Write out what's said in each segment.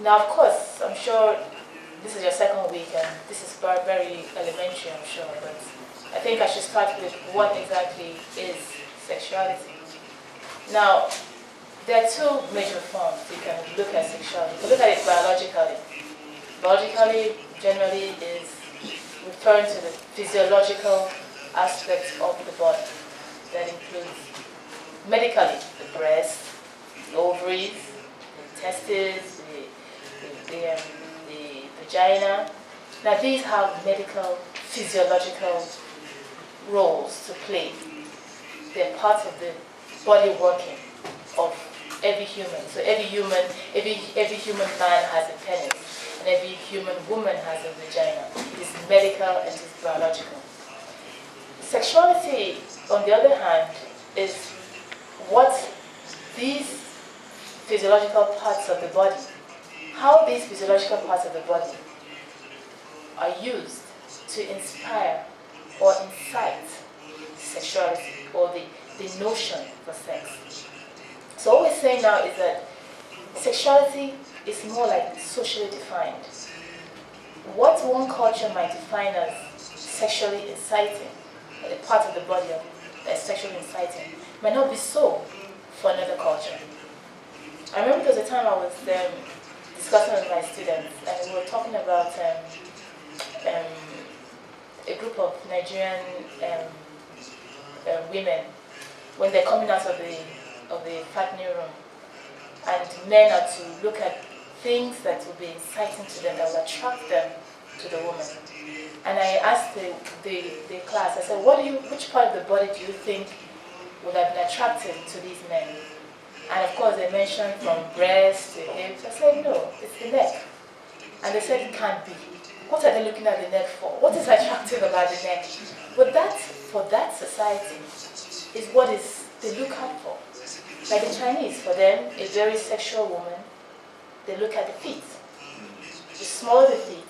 Now, of course, I'm sure this is your second week, and this is very elementary, I'm sure, but I think I should start with what exactly is sexuality. Now, there are two major forms you can look at sexuality. You can look at it biologically. Biologically, generally, is referring to the physiological aspects of the body. That includes medically the breast, the ovaries, the testes, the vagina. Now, these have medical, physiological roles to play. They're part of the body working of every human. So every human man has a penis, and every human woman has a vagina. It's medical and it's biological. Sexuality, on the other hand, is what these physiological parts of the body, how these physiological parts of the body are used to inspire or incite sexuality, or the notion for sex. So what we're saying now is that sexuality is more like socially defined. What one culture might define as sexually inciting, a part of the body that is sexually inciting, might not be so for another culture. I remember there was a time I was discussing with my students, and we were talking about a group of Nigerian women when they're coming out of the fattening room, and men are to look at things that will be inciting to them, that will attract them to the woman. And I asked the class, I said, which part of the body do you think would have been attractive to these men? And of course they mentioned from breast to hips. I said, no, it's the neck. And they said it can't be. What are they looking at the neck for? What is attractive about the neck? But that, for that society, is what they look out for. Like the Chinese, for them, a very sexual woman, they look at the feet. The smaller the feet,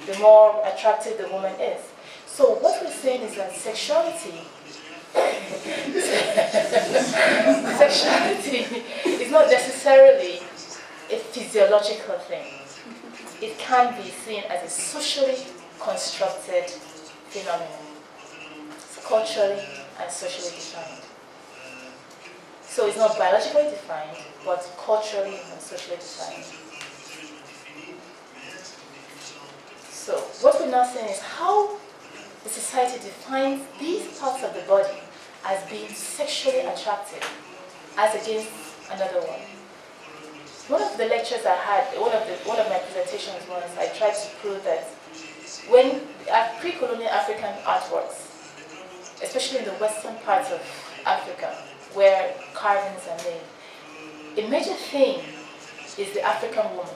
the more attractive the woman is. So what we're saying is that sexuality is not necessarily a physiological thing. It can be seen as a socially constructed phenomenon. It's culturally and socially defined. So it's not biologically defined, but culturally and socially defined. So what we're now saying is how the society defines these parts of the body as being sexually attractive as against another one. One of the lectures I had, one of my presentations was, I tried to prove that when pre-colonial African artworks, especially in the western parts of Africa, where carvings are made, a major theme is the African woman.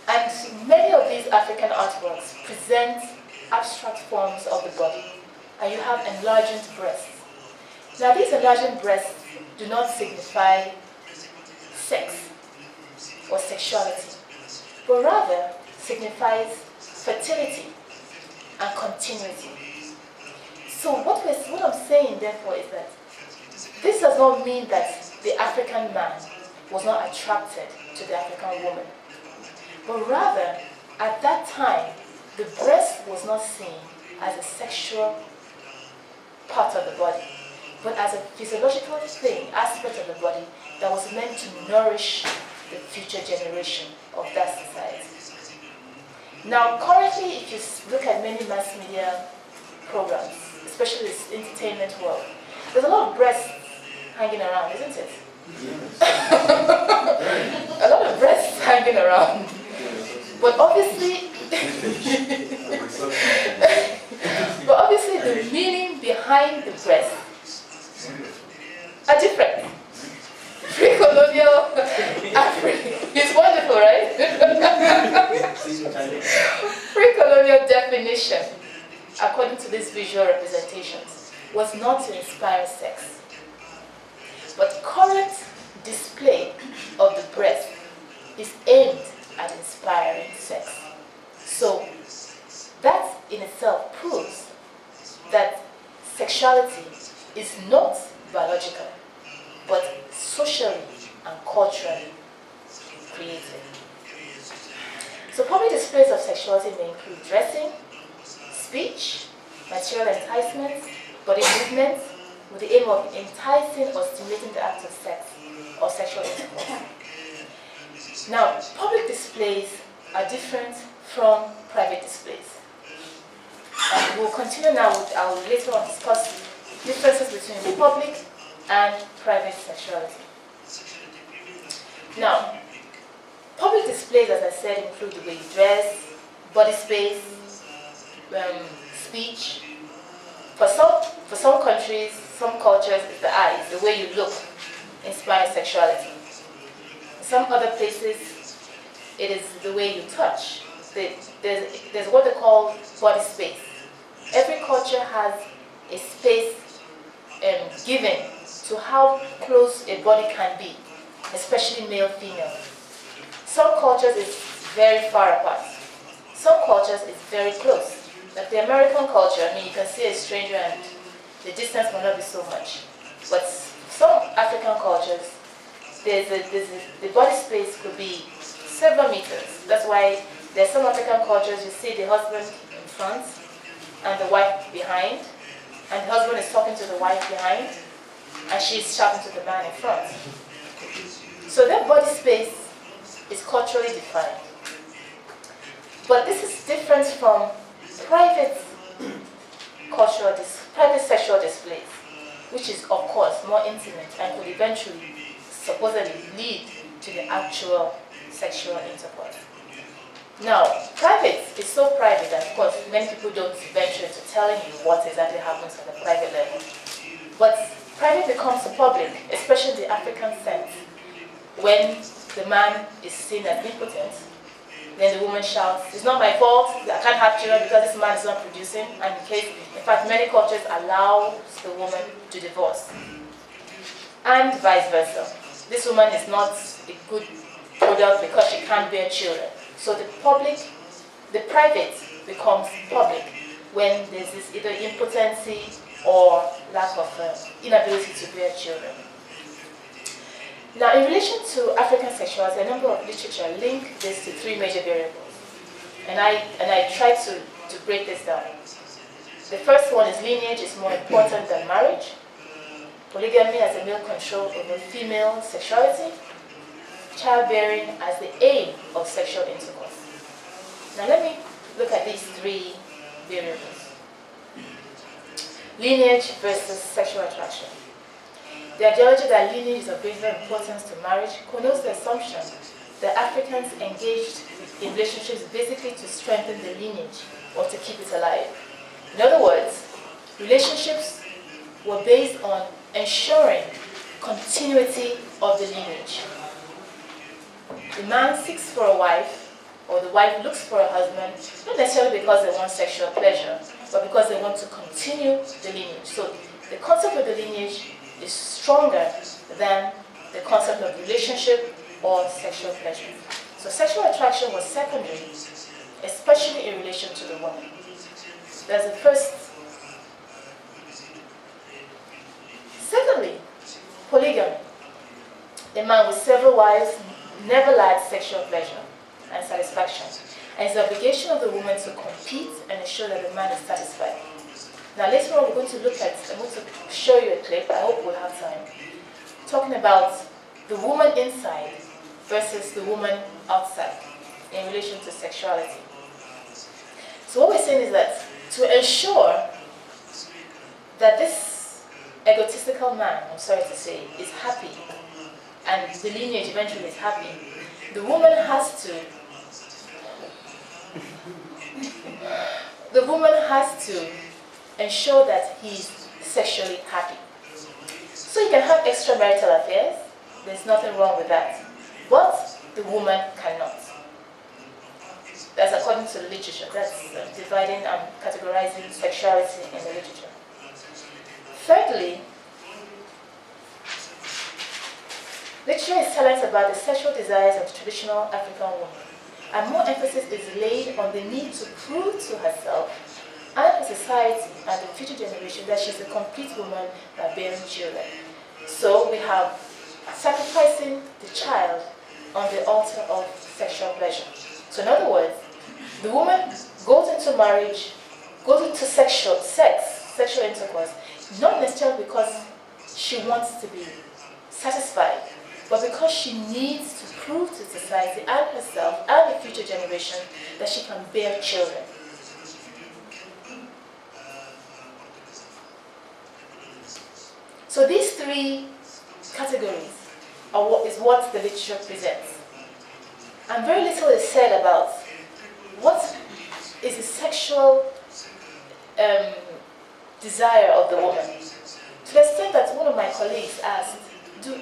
And many of these African artworks present abstract forms of the body, and you have enlarging breasts. Now these enlarging breasts do not signify sex or sexuality, but rather signifies fertility and continuity. So what I'm saying therefore is that this does not mean that the African man was not attracted to the African woman, but rather at that time the breast was not seen as a sexual part of the body, but as a physiological thing, aspect of the body that was meant to nourish the future generation of that society. Now, currently, if you look at many mass media programs, especially this entertainment world, there's a lot of breasts hanging around, isn't it? A lot of breasts hanging around. But obviously, the meaning behind the breast are different. Pre-colonial Africa is wonderful, right? Pre-colonial definition, according to these visual representations, was not to inspire sex. But current display of the breast is aimed at inspiring sex. So that in itself proves that sexuality is not biological, but socially and culturally created. So public displays of sexuality may include dressing, speech, material enticements, body movements, with the aim of enticing or stimulating the act of sex or sexual intercourse. Now, public displays are different from private displays. And we'll continue now with, I will later on discuss differences between public and private sexuality. Now, public displays, as I said, include the way you dress, body space, speech. For some countries, some cultures, it's the eyes, the way you look, inspires sexuality. In some other places, it is the way you touch. There's what they call body space. Every culture has a space given to how close a body can be, especially male-female. Some cultures is very far apart. Some cultures is very close. Like the American culture, I mean, you can see a stranger and the distance may not be so much. But some African cultures, the body space could be several meters. That's why there's some African cultures, you see the husband in front and the wife behind, and the husband is talking to the wife behind, and she's talking to the man in front. So that body space is culturally defined. But this is different from private sexual displays, which is of course more intimate and could eventually supposedly lead to the actual sexual intercourse. Now, private is so private that of course many people don't venture into telling you what exactly happens at the private level. But private becomes public, especially in the African sense, when the man is seen as impotent. Then the woman shouts, "It's not my fault, I can't have children because this man is not producing." And in fact, many cultures allow the woman to divorce. And vice versa. This woman is not a good product because she can't bear children. So the private becomes public when there's this either impotency or lack of inability to bear children. Now, in relation to African sexuality, a number of literature link this to three major variables. And I try to break this down. The first one is lineage is more important than marriage. Polygamy as a male control over female sexuality. Childbearing as the aim of sexual intercourse. Now let me look at these three variables. Lineage versus sexual attraction. The ideology that lineage is of greater importance to marriage connotes the assumption that Africans engaged in relationships basically to strengthen the lineage or to keep it alive. In other words, relationships were based on ensuring continuity of the lineage. The man seeks for a wife, or the wife looks for a husband, not necessarily because they want sexual pleasure, but because they want to continue the lineage. So the concept of the lineage is stronger than the concept of relationship or sexual pleasure. So sexual attraction was secondary, especially in relation to the woman. That's the first. Secondly, polygamy. A man with several wives never lacked sexual pleasure and satisfaction, and it's the obligation of the woman to compete and ensure that the man is satisfied. Now later on we're going to look at, I'm going to show you a clip, I hope we'll have time, talking about the woman inside versus the woman outside in relation to sexuality. So what we're saying is that to ensure that this egotistical man, I'm sorry to say, is happy, and the lineage eventually is happy, the woman has to ensure that he's sexually happy. So you can have extramarital affairs, there's nothing wrong with that, but the woman cannot. That's according to the literature, that's dividing and categorizing sexuality in the literature. Thirdly, literature is silent about the sexual desires of the traditional African woman, and more emphasis is laid on the need to prove to herself and her society and the future generation that she's a complete woman by bearing children. So we have sacrificing the child on the altar pleasure. So in other words, the woman goes into marriage, goes into sexual intercourse, not necessarily because she wants to be satisfied, but because she needs to prove to society and herself and the future generation that she can bear children. So these three categories are what the literature presents. And very little is said about what is the sexual desire of the woman. To the extent that one of my colleagues asked,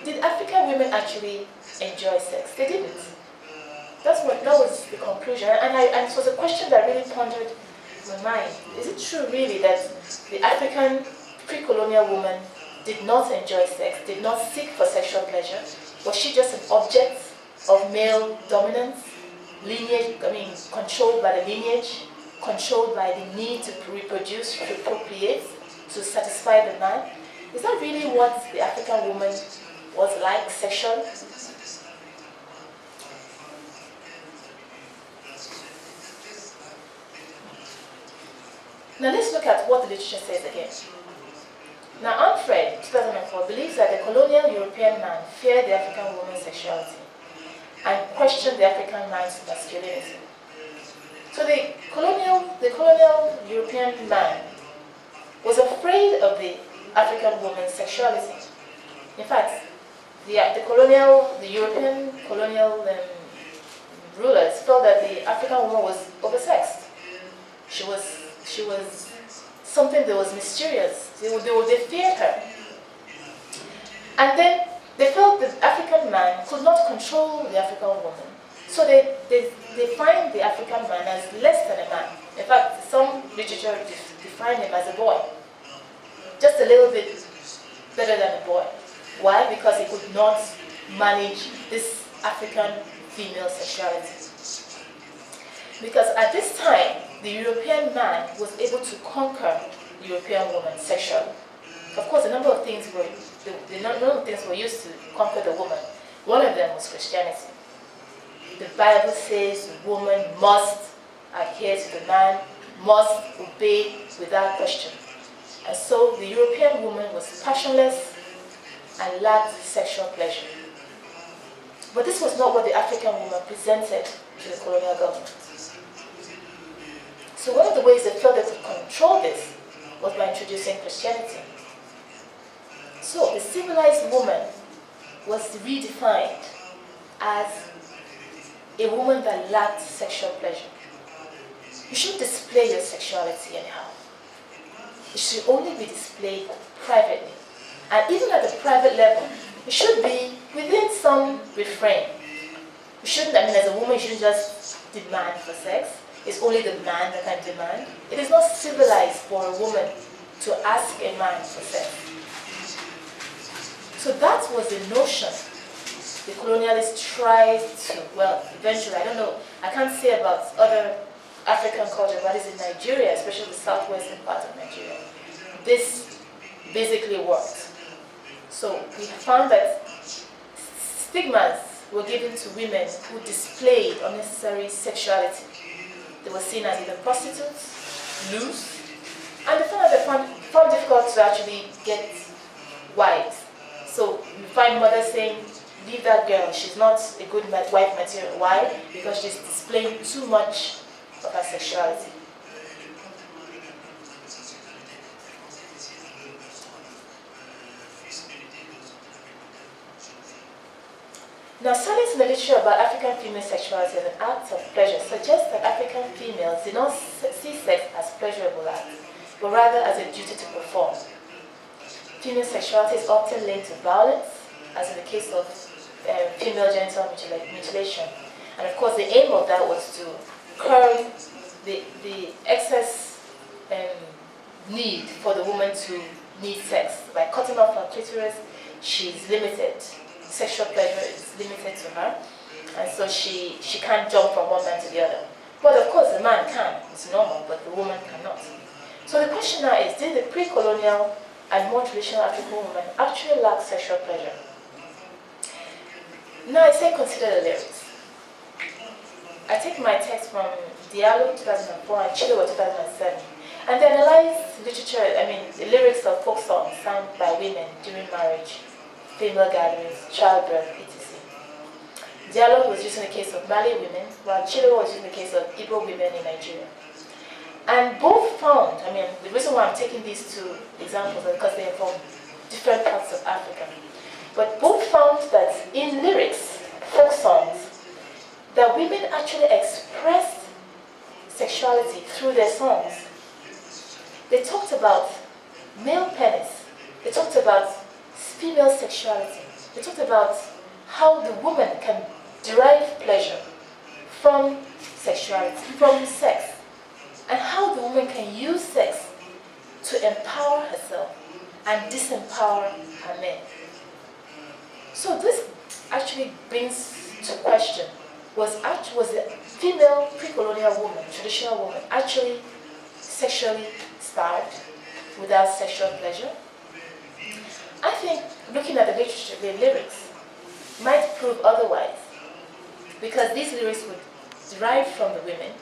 did African women actually enjoy sex? They didn't. That was the conclusion. And it was a question that really pondered my mind. Is it true really that the African pre-colonial woman did not enjoy sex, did not seek for sexual pleasure? Was she just an object of male dominance, controlled by the lineage, controlled by the need to reproduce, to procreate, to satisfy the man? Is that really what the African woman was like sexually? Now let's look at what the literature says again. Now, Alfred, 2004, believes that the colonial European man feared the African woman's sexuality and questioned the African man's masculinity. So the colonial European man was afraid of the African woman's sexuality. In fact, the European colonial rulers felt that the African woman was oversexed. She was something that was mysterious. They feared her. And then they felt the African man could not control the African woman. So they defined the African man as less than a man. In fact, some literature defined him as a boy. Just a little bit better than a boy. Why? Because he could not manage this African female sexuality. Because at this time, the European man was able to conquer the European woman sexually. Of course, a number of things were used to conquer the woman. One of them was Christianity. The Bible says the woman must adhere to the man, must obey without question. And so the European woman was passionless and lacked sexual pleasure. But this was not what the African woman presented to the colonial government. So one of the ways they felt they could control this was by introducing Christianity. So the civilized woman was redefined as a woman that lacked sexual pleasure. You shouldn't display your sexuality anyhow. It should only be displayed privately. And even at the private level, it should be within some refrain. You shouldn't, as a woman, you shouldn't just demand for sex. It's only the man that can demand. It is not civilized for a woman to ask a man for sex. So that was the notion the colonialists tried to, eventually, I don't know, I can't say about other African culture, but it's in Nigeria, especially the southwestern part of Nigeria. This basically worked. So we found that stigmas were given to women who displayed unnecessary sexuality. They were seen as either prostitutes, loose, and they found it difficult to actually get wives. So you find mothers saying, leave that girl, she's not a good wife material. Why? Because she's displaying too much of her sexuality. Now, studies in the literature about African female sexuality as an act of pleasure suggest that African females did not see sex as pleasurable act, but rather as a duty to perform. Female sexuality is often linked to violence, as in the case of female genital mutilation. And of course, the aim of that was to curb the excess need for the woman to need sex. By cutting off her clitoris, she's limited. Sexual pleasure is limited to her, and so she can't jump from one man to the other. But of course, the man can, it's normal, but the woman cannot. So the question now is, did the pre-colonial and more traditional African woman actually lack sexual pleasure? Now I say consider the lyrics. I take my text from Diallo 2004 and Chilewa 2007, and they analyze literature, the lyrics of folk songs sung by women during marriage, female gatherings, childbirth, etc. Diallo was using the case of Mali women, while Chilewa was using the case of Igbo women in Nigeria. And both found, the reason why I'm taking these two examples is because they are from different parts of Africa. But both found that in lyrics, folk songs, that women actually expressed sexuality through their songs. They talked about male penis. They talked about female sexuality. They talked about how the woman can derive pleasure from sexuality, from sex, and how the woman can use sex to empower herself and disempower her men. So this actually brings to question, was a female pre-colonial woman, traditional woman, actually sexually starved without sexual pleasure? I think looking at the literature, the lyrics, might prove otherwise, because these lyrics would derive from the women,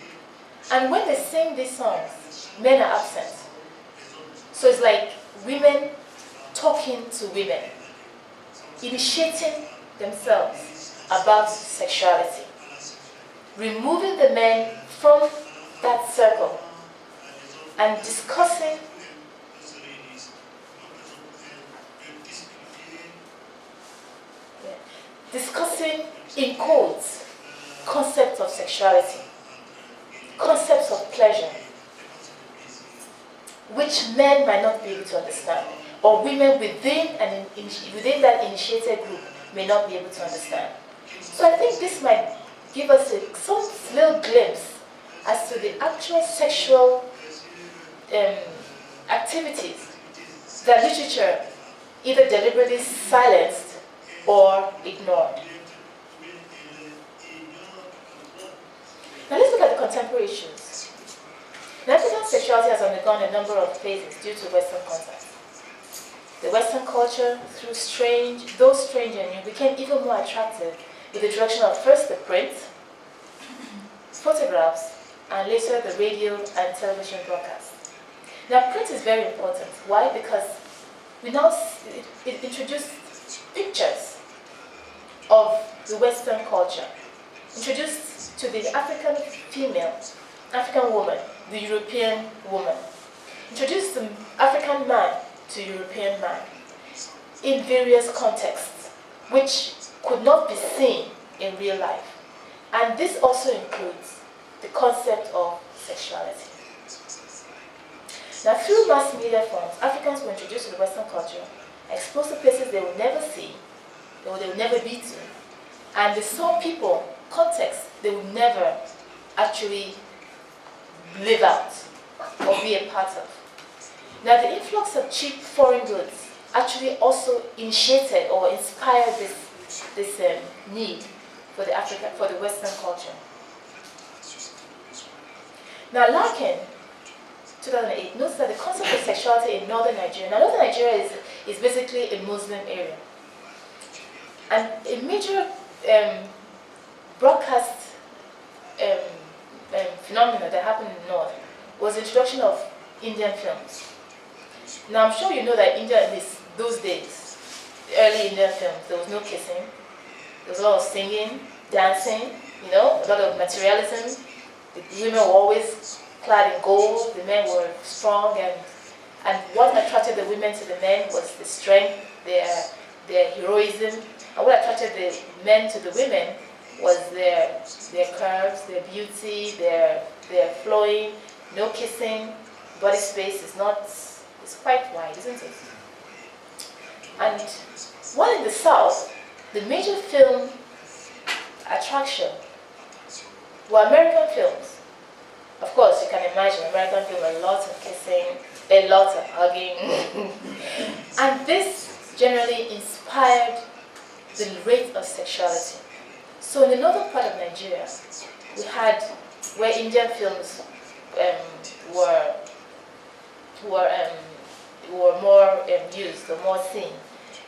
and when they sing these songs, men are absent. So it's like women talking to women, initiating themselves about sexuality, removing the men from that circle, and discussing in codes concepts of sexuality, concepts of pleasure, which men might not be able to understand, or women within that initiated group may not be able to understand. So I think this might give us some little glimpse as to the actual sexual activities that literature either deliberately silenced or ignored. Now let's look at the contemporary issues. African sexuality has undergone a number of phases due to Western contact. The Western culture, through those strange and new, became even more attractive with the direction of first the print, photographs, and later the radio and television broadcast. Now print is very important. Why? Because it introduced pictures of the Western culture, introduced to the African female, African woman, the European woman, introduced the African man to European man in various contexts, which could not be seen in real life. And this also includes the concept of sexuality. Now, through mass media forms, Africans were introduced to the Western culture, exposed to places they would never see, they would never be to, and they saw people, contexts they would never actually live out or be a part of. Now, the influx of cheap foreign goods actually also initiated or inspired this need for the Western culture. Now, Larkin, 2008, notes that the concept of sexuality in northern Nigeria. Now, northern Nigeria is basically a Muslim area, and a major broadcast phenomena that happened in the north was the introduction of Indian films. Now, I'm sure you know that India, those days, the early Indian films, there was no kissing, there was a lot of singing, dancing, a lot of materialism. The women were always clad in gold, the men were strong, and what attracted the women to the men was the strength, their heroism, and what attracted the men to the women was their curves, their beauty, their flowing, no kissing, body space is quite wide, isn't it? And while in the South, the major film attraction were American films. Of course, you can imagine American film, a lot of kissing, a lot of hugging. And this generally inspired the rate of sexuality. So in the northern part of Nigeria, we had where Indian films were more used or more seen.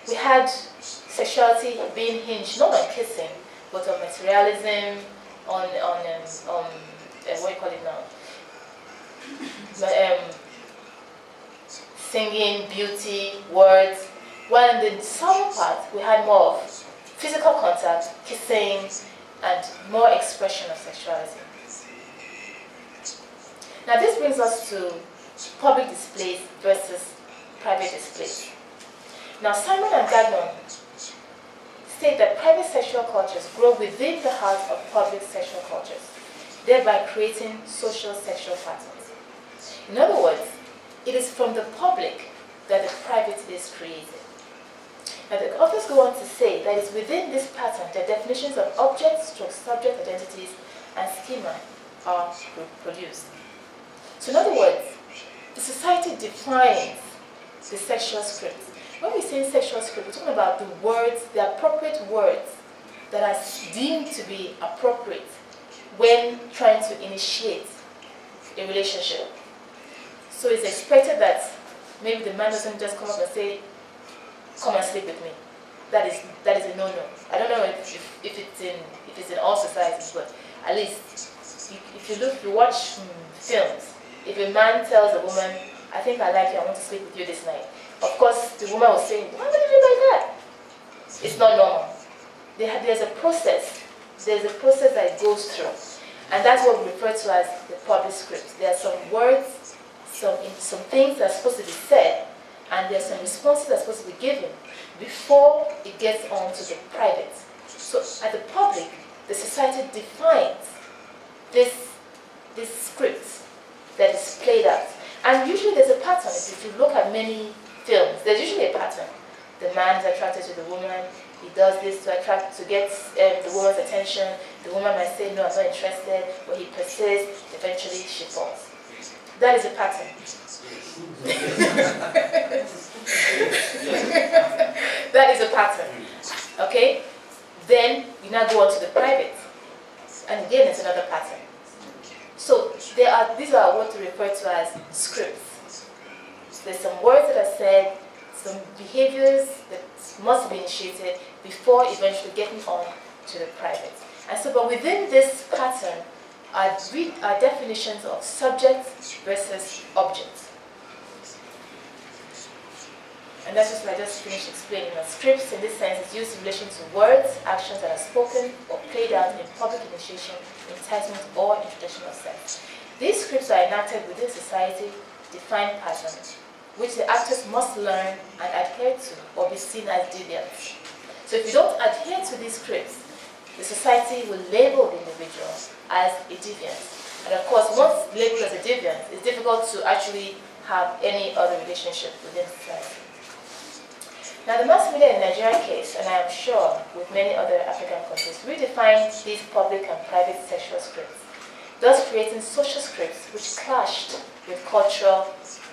We had sexuality being hinged not on kissing, but on materialism, what do you call it now? Singing, beauty, words. While in the summer part, we had more of physical contact, kissing, and more expression of sexuality. Now this brings us to public displays versus private displays. Now Simon and Gagnon state that private sexual cultures grow within the heart of public sexual cultures, thereby creating social sexual patterns. In other words, it is from the public that the private is created. Now the authors go on to say that it's within this pattern that definitions of objects, subject identities, and schema are produced. So in other words, the society defines the sexual script. When we say sexual script, we're talking about the words, the appropriate words that are deemed to be appropriate when trying to initiate a relationship. So it's expected that maybe the man doesn't just come up and say, "Come and sleep with me." That is a no-no. I don't know if it's in all societies, but at least if you watch films, if a man tells a woman, "I think I like you, I want to sleep with you this night," of course the woman will say, "Why would you do like that?" It's not normal. There's a process. There's a process that it goes through, and that's what we refer to as the public script. There are some words, some things that are supposed to be said, and there's some responses that are supposed to be given before it gets on to the private. So at the public, the society defines this script that is played out. And usually there's a pattern. If you look at many films, there's usually a pattern. The man is attracted to the woman. He does this to get the woman's attention. The woman might say, "No, I'm not interested," but he persists. Eventually, she falls. That is a pattern. That is a pattern. Okay? Then we now go on to the private. And again, it's another pattern. So these are what we refer to as scripts. There's some words that are said, some behaviors that must be initiated before eventually getting on to the private. And so, but within this pattern are definitions of subject versus object. And that's just what I just finished explaining. That scripts, in this sense, is used in relation to words, actions that are spoken or played out in public initiation, enticement, or introduction of sex. These scripts are enacted within society, defined patterns, which the actors must learn and adhere to or be seen as deviants. So if you don't adhere to these scripts, the society will label the individual as a deviant. And of course, once labeled as a deviant, it's difficult to actually have any other relationship within society. Now, the mass media in Nigeria case, and I am sure with many other African countries, redefine these public and private sexual scripts, thus creating social scripts which clashed with cultural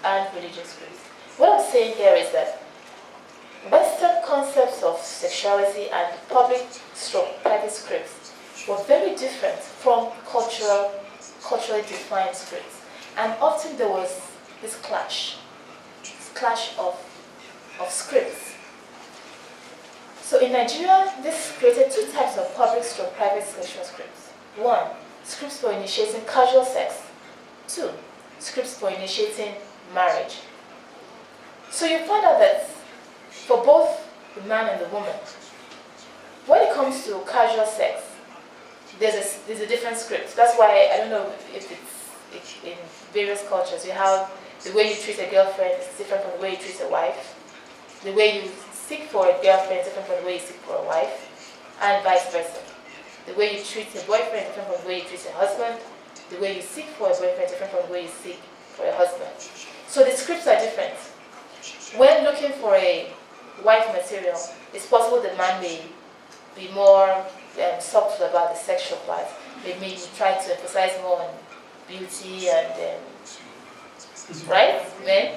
and religious scripts. What I'm saying here is that Western concepts of sexuality and public/private scripts were very different from culturally defined scripts, and often there was this clash of scripts. So in Nigeria, this created two types of public/private sexual scripts. One, scripts for initiating casual sex. Two, scripts for initiating marriage. So you find out that for both the man and the woman, when it comes to casual sex, there's a different script. That's why I don't know if it's in various cultures. You have the way you treat a girlfriend is different from the way you treat a wife. The way you seek for a girlfriend is different from the way you seek for a wife, and vice versa. The way you treat a boyfriend is different from the way you treat a husband. The way you seek for a boyfriend is different from the way you seek for a husband. So the scripts are different. When looking for a wife material, it's possible the man may be more subtle about the sexual part. Maybe try to emphasize more on beauty and right, men?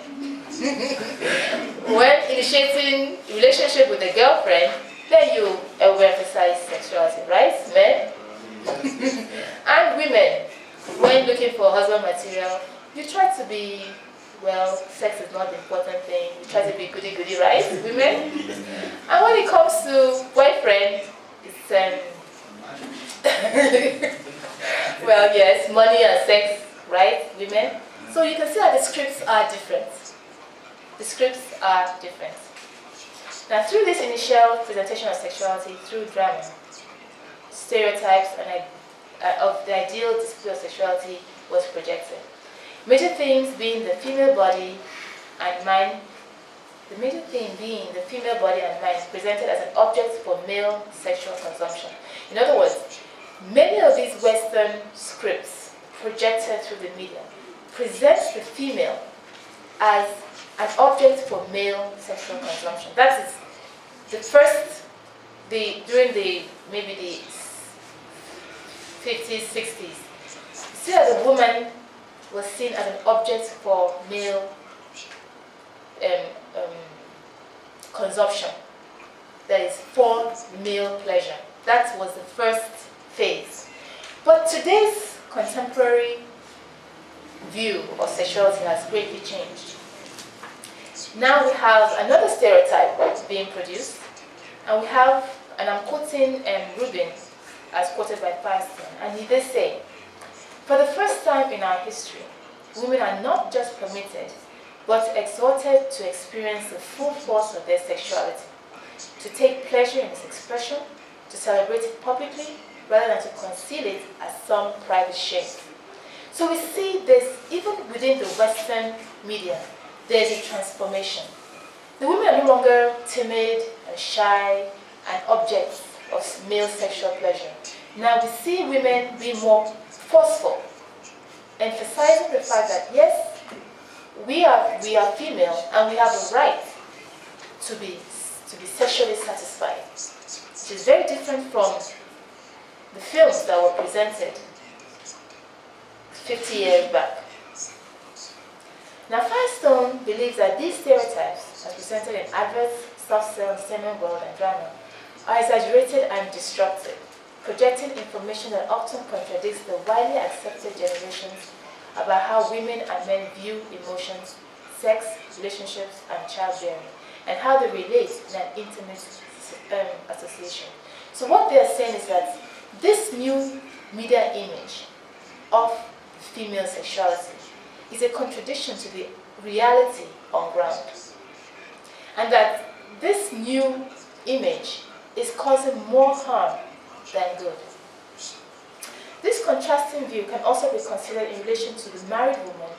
When initiating relationship with a girlfriend, then you emphasize sexuality, right, men? And women, when looking for husband material, you try to be, well, sex is not the important thing. You try to be goody-goody, right, women? And when it comes to boyfriend, it's Well, yes, money and sex, right, women? So you can see that the scripts are different. The scripts are different. Now, through this initial presentation of sexuality through drama, stereotypes and of the ideal display of sexuality was projected. Major themes being the female body and mind. The major theme being the female body and mind presented as an object for male sexual consumption. In other words, many of these Western scripts projected through the media present the female as an object for male sexual consumption. That is the first, during maybe the 50s, 60s. See that the woman was seen as an object for male consumption. That is for male pleasure. That was the first phase. But today's contemporary view of sexuality has greatly changed. Now we have another stereotype being produced, and we have, and I'm quoting Rubin as quoted by Firestone, and he did say, "For the first time in our history, women are not just permitted, but exhorted to experience the full force of their sexuality, to take pleasure in its expression, to celebrate it publicly, rather than to conceal it as some private shame." So we see this, even within the Western media, there's a transformation. The women are no longer timid and shy and objects of male sexual pleasure. Now we see women being more forceful, emphasizing the fact that yes, we are female and we have a right to be sexually satisfied, which is very different from the films that were presented 50 years back. Now, Firestone believes that these stereotypes, as presented in adverts, soft sell, entertainment world, and drama, are exaggerated and destructive, projecting information that often contradicts the widely accepted generations about how women and men view emotions, sex, relationships, and childbearing, and how they relate in an intimate association. So what they are saying is that this new media image of female sexuality is a contradiction to the reality on ground, and that this new image is causing more harm than good. This contrasting view can also be considered in relation to the married woman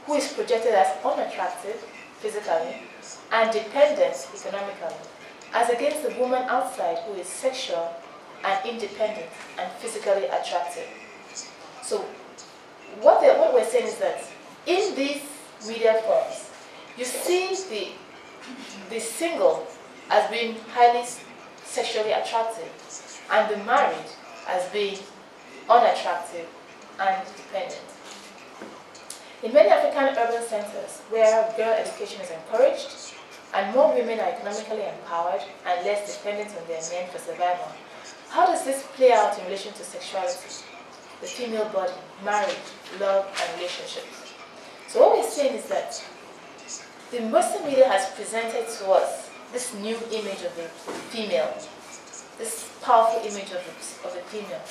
who is projected as unattractive physically and dependent economically, as against the woman outside who is sexual and independent and physically attractive. So what we're saying is that in these media forms, you see the single as being highly sexually attractive and the married as being unattractive and dependent. In many African urban centers where girl education is encouraged and more women are economically empowered and less dependent on their men for survival, how does this play out in relation to sexuality, the female body, marriage, love, and relationships? So what we're saying is that the Western media has presented to us this new image of the female, this powerful image of the female.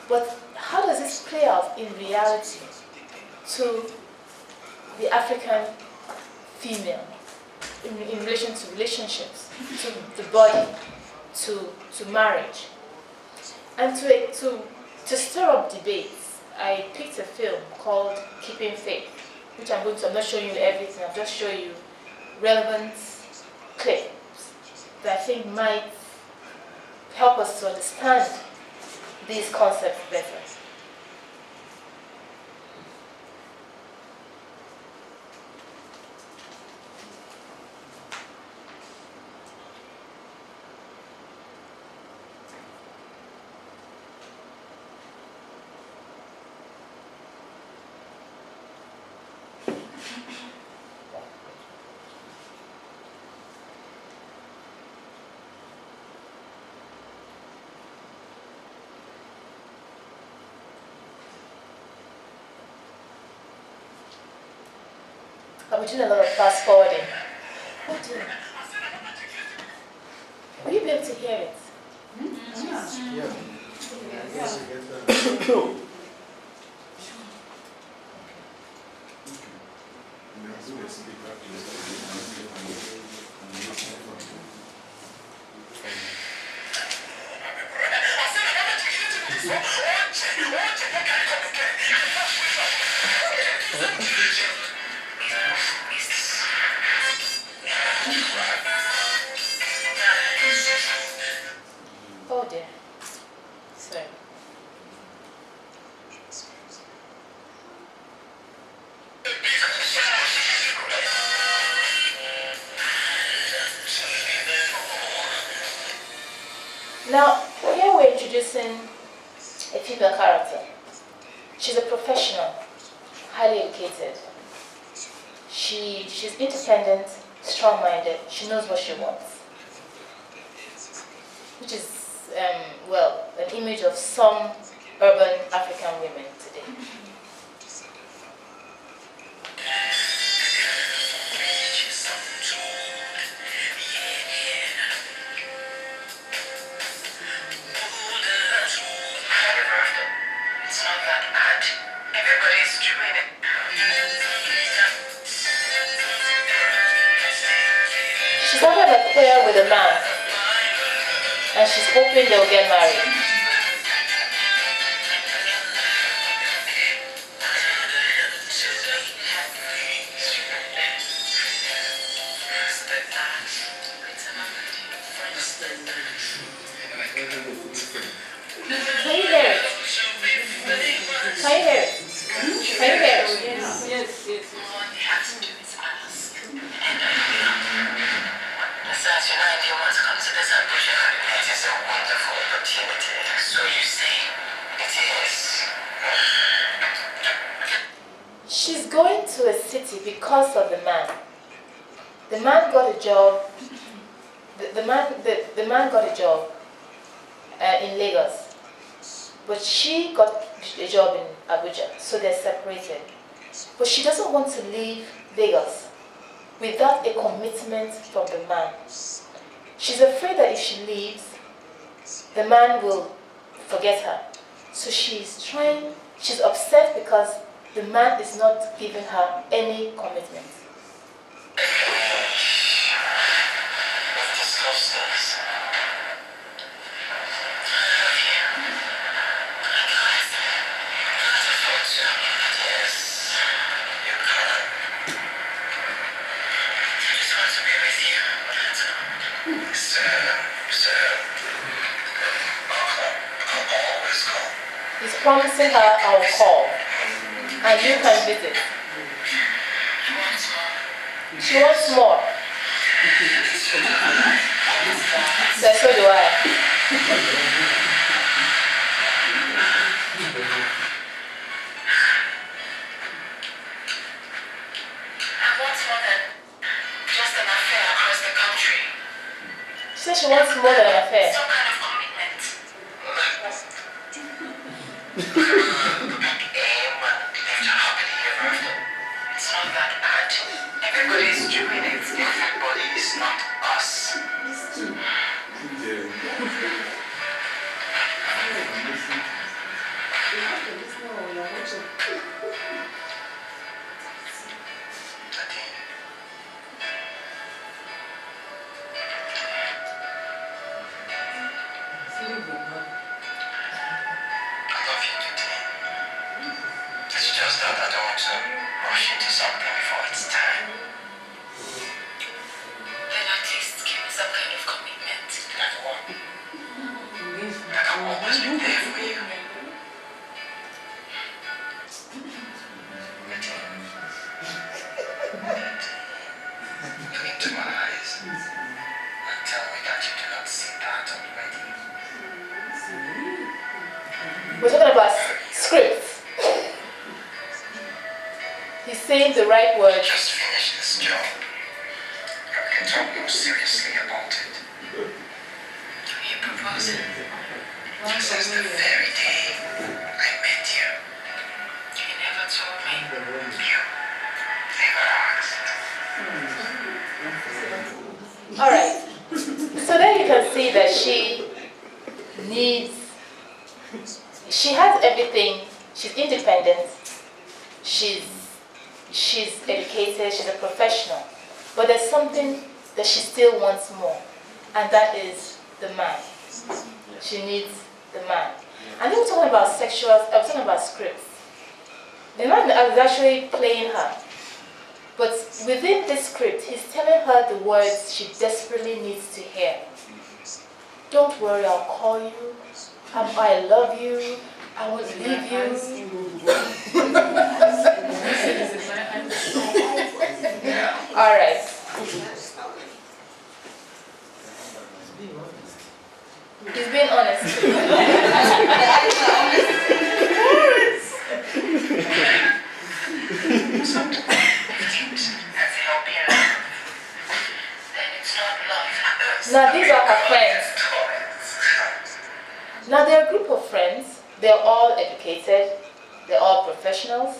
But how does this play out in reality to the African female in relation to relationships, to the body, to marriage? And to stir up debates, I picked a film called Keeping Faith, which I'm not showing you everything, I'll just show you relevant clips that I think might help us to understand these concepts better. I'm doing a lot of fast forwarding. Oh dear. Will you be able to hear it? Yeah. Oh dear. Sorry. Now, here we're introducing a female character. She's a professional, highly educated. She's independent, strong-minded. She knows what she wants, which is, well, an image of some urban African women today. She's having an affair with a man, and she's hoping they'll get married. Can you hear it? Can you hear it? Can you hear it? Yes. All you have to do is ask. Besides, you know, if you want to come to this ambition, it is a wonderful opportunity. So you say it is. She's going to a city because of the man. The man got a job. The man got a job in Lagos, but she got a job in Abuja, so they're separated. But she doesn't want to leave Lagos without a commitment from the man. She's afraid that if she leaves, the man will forget her. So she's upset because the man is not giving her any commitment. He's promising her I will call, and you can visit. She wants more. So do I. I want more than just an affair across the country. She says she wants more than an affair. Some kind of commitment. It's not that bad. Everybody's doing it. Everybody is not us. It's just that I don't want to rush into something before it's time. Then at least give me some kind of commitment. Like what? That I'll always be there for you. Look into my eyes and tell me that you do not see that already. We're talking about scripts. He's saying the right words. Just finish this job. And we can talk more seriously about it. You proposing? Since the very day I met you. You never told me. You never asked. Alright. So then you can see that she has everything. She's independent. She she's educated, she's a professional, but there's something that she still wants more, and that is the man. She needs the man. And then we're talking about I was talking about scripts. The man is actually playing her, but within this script, he's telling her the words she desperately needs to hear. Don't worry, I'll call you. I love you. I won't leave you. All right. He's being honest. Now these are her friends. Now they're a group of friends. They're all educated. They're all professionals.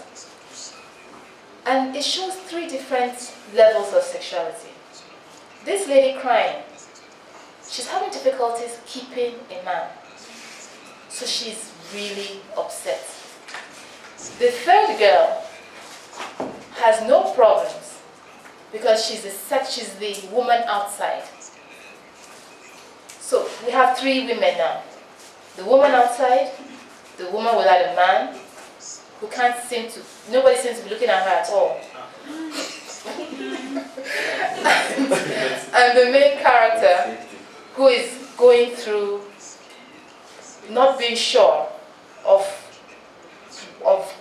And it shows 3 different levels of sexuality. This lady crying, she's having difficulties keeping a man. So she's really upset. The third girl has no problems because she's the woman outside. So we have 3 women now. The woman outside, the woman without a man, who nobody seems to be looking at her at all. And the main character, who is going through not being sure of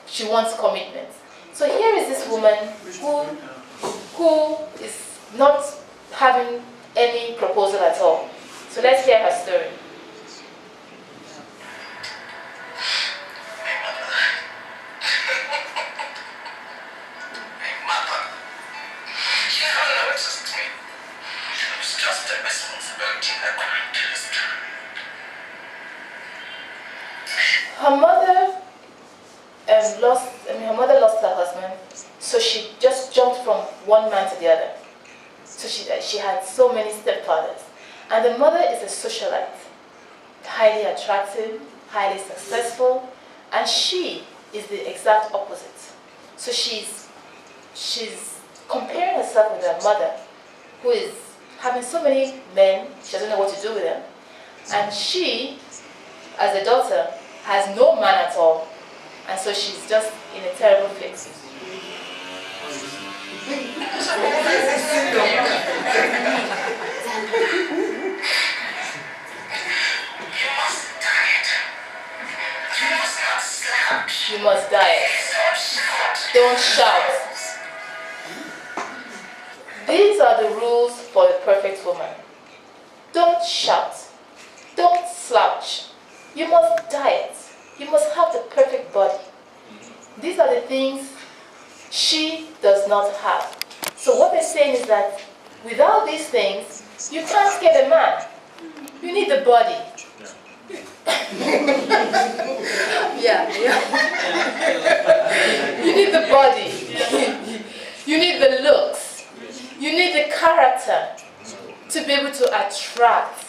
she wants commitment. So here is this woman who is not having any proposal at all. So let's hear her story. Her mother lost her husband, so she just jumped from one man to the other. So she had so many stepfathers. And the mother is a socialite, highly attractive, highly successful, and she is the exact opposite. So she's comparing herself with her mother, who is having so many men, she doesn't know what to do with them. And she, as a daughter, has no man at all. And so she's just in a terrible fix. You must diet. Don't shout. These are the rules for the perfect woman. Don't shout. Don't slouch. You must diet. You must have the perfect body. These are the things she does not have. So what they're saying is that without these things, you can't get a man. You need the body. Yeah. You need the body. You need the looks. You need the character to be able to attract